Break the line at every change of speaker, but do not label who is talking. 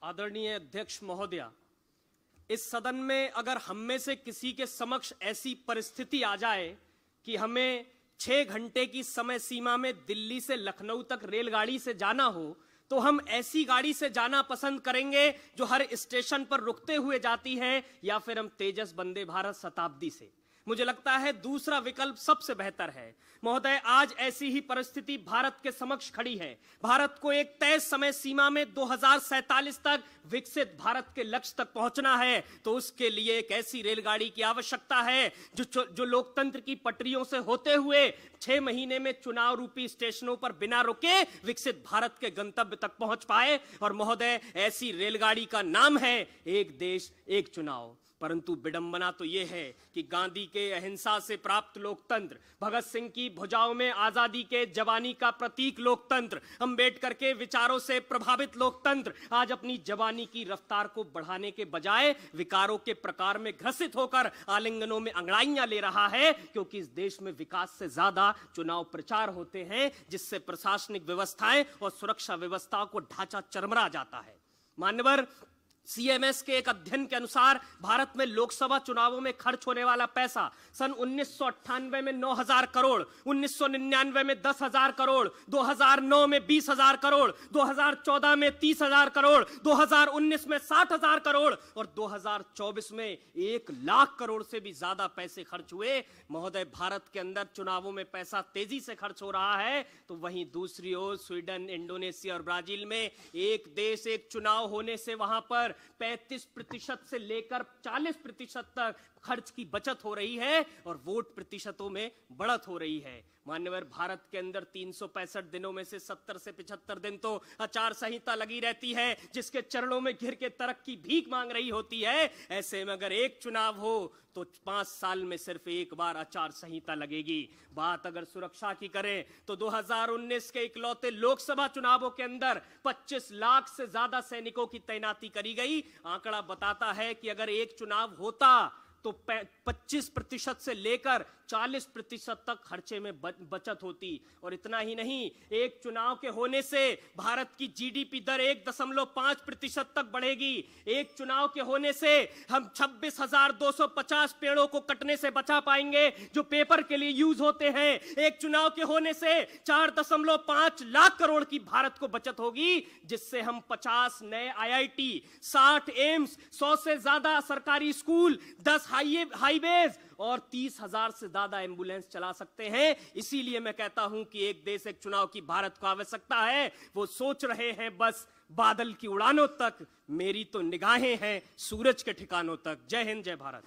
आदरणीय अध्यक्ष महोदया, इस सदन में अगर हम में से किसी के समक्ष ऐसी परिस्थिति आ जाए कि हमें 6 घंटे की समय सीमा में दिल्ली से लखनऊ तक रेलगाड़ी से जाना हो, तो हम ऐसी गाड़ी से जाना पसंद करेंगे जो हर स्टेशन पर रुकते हुए जाती है, या फिर हम तेजस वंदे भारत शताब्दी से? मुझे लगता है दूसरा विकल्प सबसे बेहतर है। महोदय, आज ऐसी ही परिस्थिति भारत के समक्ष खड़ी है। भारत को एक तय समय सीमा में 2047 तक विकसित भारत के लक्ष्य तक पहुंचना है, तो उसके लिए एक ऐसी रेलगाड़ी की आवश्यकता है जो लोकतंत्र की पटरियों से होते हुए 6 महीने में चुनाव रूपी स्टेशनों पर बिना रुके विकसित भारत के गंतव्य तक पहुंच पाए। और महोदय, ऐसी रेलगाड़ी का नाम है एक देश एक चुनाव। परंतु विडंबना तो यह है कि गांधी के अहिंसा से प्राप्त लोकतंत्र, भगत सिंह की भुजाओं में आजादी के जवानी का प्रतीक लोकतंत्र, अंबेडकर के विचारों से प्रभावित लोकतंत्र आज अपनी जवानी की रफ्तार को बढ़ाने के बजाय विकारों के प्रकार में ग्रसित होकर आलिंगनों में अंगड़ाइयां ले रहा है, क्योंकि इस देश में विकास से ज्यादा चुनाव प्रचार होते हैं, जिससे प्रशासनिक व्यवस्थाएं और सुरक्षा व्यवस्था को ढांचा चरमरा जाता है। मान्यवर, सीएमएस के एक अध्ययन के अनुसार भारत में लोकसभा चुनावों में खर्च होने वाला पैसा सन 1998 में 9,000 करोड़, 1999 में 10,000 करोड़, 2009 में 20,000 करोड़, 2014 में 30,000 करोड़, 2019 में 60,000 करोड़ और 2024 में 1 लाख करोड़ से भी ज्यादा पैसे खर्च हुए। महोदय, भारत के अंदर चुनावों में पैसा तेजी से खर्च हो रहा है, तो वहीं दूसरी ओर स्वीडन, इंडोनेशिया और ब्राजील में एक देश एक चुनाव होने से वहां पर 35% से लेकर 40% तक खर्च की बचत हो रही है और वोट प्रतिशतों में बढ़त हो रही है। मान्यवर, भारत के अंदर 365 दिनों में से 70 से 75 दिन तो आचार संहिता लगी रहती है, जिसके चरणों में घिर के तरक्की भीख मांग रही होती है। ऐसे में अगर एक चुनाव हो तो 5 साल में सिर्फ एक बार आचार संहिता लगेगी। बात अगर सुरक्षा की करें तो 2019 के इकलौते लोकसभा चुनावों के अंदर 25 लाख से ज्यादा सैनिकों की तैनाती करी गई। आंकड़ा बताता है कि अगर एक चुनाव होता तो 25% से लेकर 40% तक खर्चे में बचत होती। और इतना ही नहीं, एक चुनाव के होने से भारत की जीडीपी दर 1.5% तक बढ़ेगी। एक चुनाव के होने से हम 26,250 पेड़ों को कटने से बचा पाएंगे जो पेपर के लिए यूज होते हैं। एक चुनाव के होने से 4.5 लाख करोड़ की भारत को बचत होगी, जिससे हम 50 नए IIT, 60 एम्स, 100 से ज्यादा सरकारी स्कूल, 10 हाईवेज और 30,000 से ज्यादा एम्बुलेंस चला सकते हैं। इसीलिए मैं कहता हूं कि एक देश एक चुनाव की भारत को आवश्यकता है। वो सोच रहे हैं बस बादल की उड़ानों तक, मेरी तो निगाहें हैं सूरज के ठिकानों तक। जय हिंद, जय भारत।